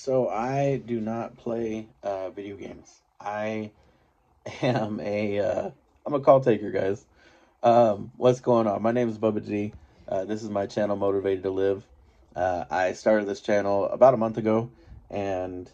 So I do not play video games. Am I'm a call taker, guys. What's going on? My name is Bubba G. This is my channel, Motivated to Live. I started this channel about a month ago, and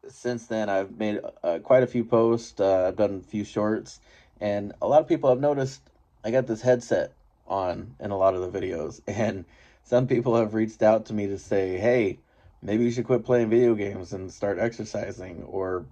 since then I've made quite a few posts. I've done a few shorts, and a lot of people have noticed I got this headset on in a lot of the videos, and some people have reached out to me to say, "Hey, maybe you should quit playing video games and start exercising or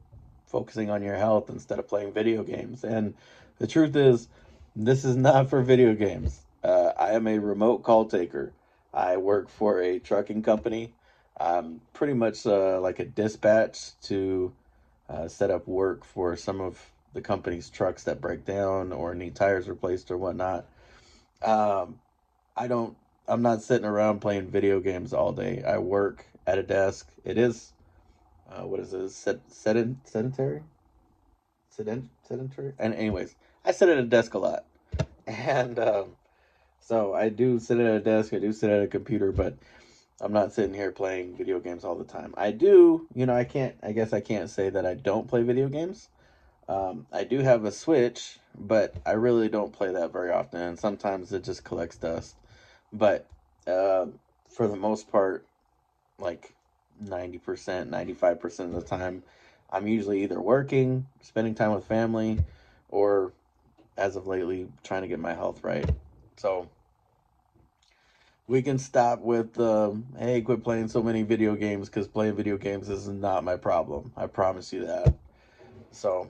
focusing on your health instead of playing video games." And the truth is, this is not for video games. I am a remote call taker. I work for a trucking company. I'm pretty much like a dispatch to set up work for some of the company's trucks that break down or need tires replaced or whatnot. Um, I don't. I'm not sitting around playing video games all day. I work at a desk. It is what is it? Sedentary? Sedentary? And anyways, I sit at a desk a lot, and so I do sit at a desk. I do sit at a computer, but I'm not sitting here playing video games all the time. I do, I can't, I guess I can't say that I don't play video games. I do have a Switch, but I really don't play that very often, and sometimes it just collects dust. But uh, for the most part, like 90%, 95% of the time, I'm usually either working, spending time with family, or as of lately, trying to get my health right. So we can stop with hey, quit playing so many video games because playing video games is not my problem. I promise you that. So,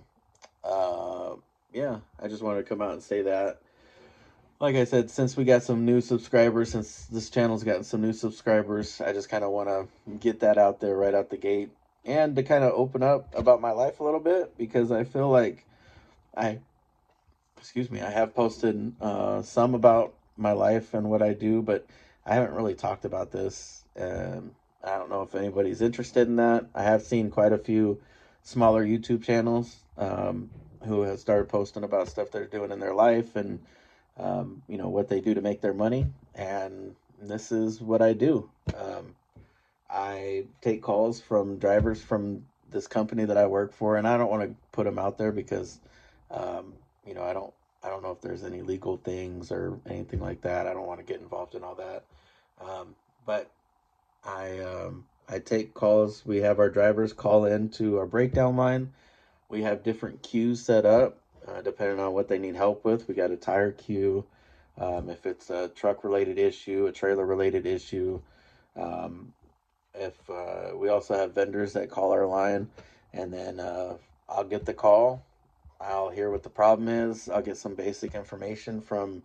uh, yeah, I just wanted to come out and say that. Like I said, since we got some new subscribers, since this channel's gotten some new subscribers, I just kind of want to get that out there right out the gate and to kind of open up about my life a little bit because I feel like I, excuse me, I have posted some about my life and what I do, but I haven't really talked about this. I don't know if anybody's interested in that. I have seen quite a few smaller YouTube channels who have started posting about stuff they're doing in their life and what they do to make their money. And this is what I do. I take calls from drivers from this company that I work for, and I don't want to put them out there because, um, I don't know if there's any legal things or anything like that. I don't want to get involved in all that. But I take calls. We have our drivers call in to our breakdown line. We have different queues set up depending on what they need help with. We got a tire queue. If it's a truck related issue, a trailer related issue, um, if we also have vendors that call our line, and then I'll get the call. I'll hear what the problem is. I'll get some basic information from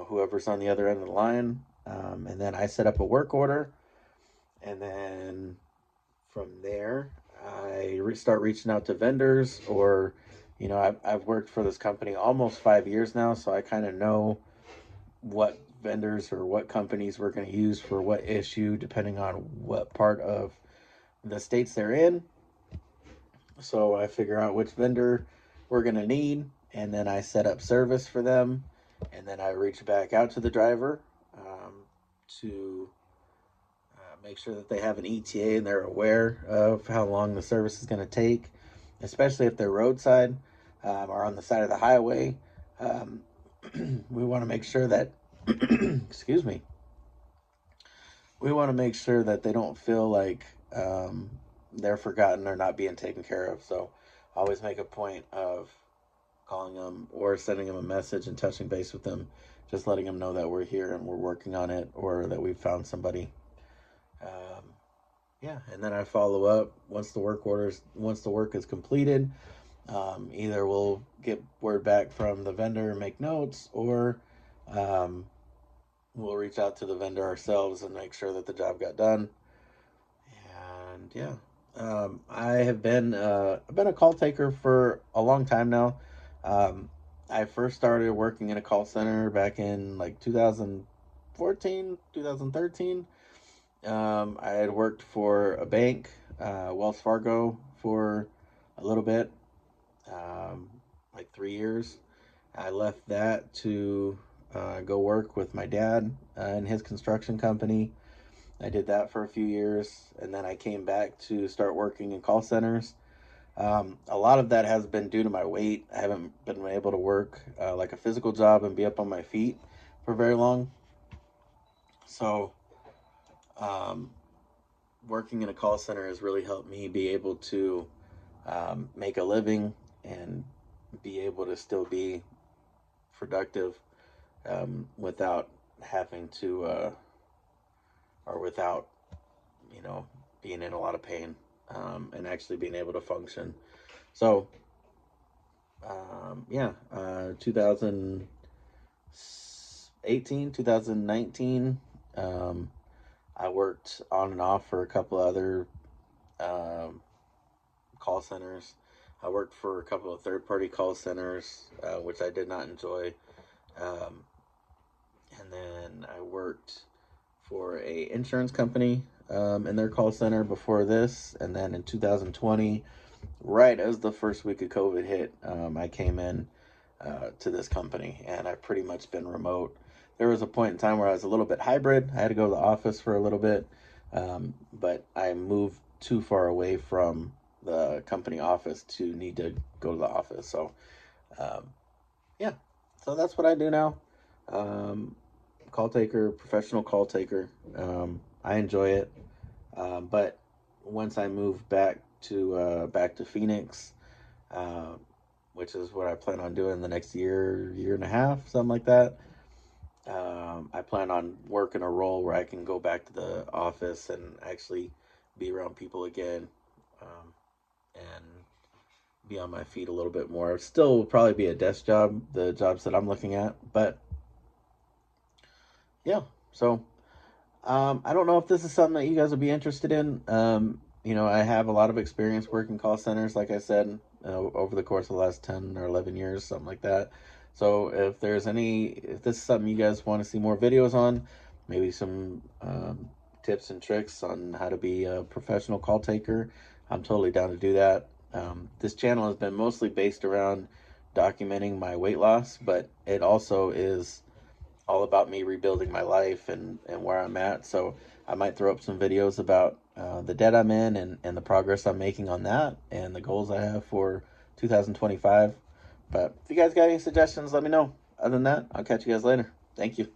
whoever's on the other end of the line, and then I set up a work order, and then from there start reaching out to vendors or I've worked for this company almost 5 years now, so I kind of know what vendors or what companies we're going to use for what issue depending on what part of the states they're in. So I figure out which vendor we're going to need, and then I set up service for them, and then I reach back out to the driver to make sure that they have an ETA and they're aware of how long the service is going to take, especially if they're roadside or on the side of the highway. Um, we want to make sure that, excuse me, we want to make sure that they don't feel like they're forgotten or not being taken care of. So I always make a point of calling them or sending them a message and touching base with them, just letting them know that we're here and we're working on it or that we've found somebody. Um, yeah, and then I follow up once the work is completed. Either we'll get word back from the vendor and make notes, or um, we'll reach out to the vendor ourselves and make sure that the job got done. And yeah, I've been a call taker for a long time now. Um, I first started working in a call center back in like 2014, 2013. I had worked for a bank, Wells Fargo, for a little bit, like 3 years. I left that to go work with my dad in his construction company. I did that for a few years, and then I came back to start working in call centers. A lot of that has been due to my weight. I haven't been able to work like a physical job and be up on my feet for very long. So, um, working in a call center has really helped me be able to make a living and be able to still be productive without having to, or without, you know, being in a lot of pain and actually being able to function. So, yeah, 2018, 2019, I worked on and off for a couple other um, call centers. I worked for a couple of third party call centers, which I did not enjoy. Um, and then I worked for a insurance company in their call center before this. And then in 2020, right as the first week of COVID hit, I came in to this company, and I've pretty much been remote. There was a point in time where I was a little bit hybrid. I had to go to the office for a little bit, but I moved too far away from the company office to need to go to the office. So, um, yeah, so that's what I do now. Um, Call taker, professional call taker. I enjoy it, but once I move back to Phoenix, uh, which is what I plan on doing the next year and a half, something like that. I plan on working a role where I can go back to the office and actually be around people again, and be on my feet a little bit more. Still will probably be a desk job, the jobs that I'm looking at, but yeah. So I don't know if this is something that you guys would be interested in. I have a lot of experience working call centers, like I said, over the course of the last 10 or 11 years, something like that. So if this is something you guys want to see more videos on, maybe some tips and tricks on how to be a professional call taker, I'm totally down to do that. This channel has been mostly based around documenting my weight loss, but it also is all about me rebuilding my life and where I'm at. So I might throw up some videos about the debt I'm in and the progress I'm making on that and the goals I have for 2025. But if you guys got any suggestions, let me know. Other than that, I'll catch you guys later. Thank you.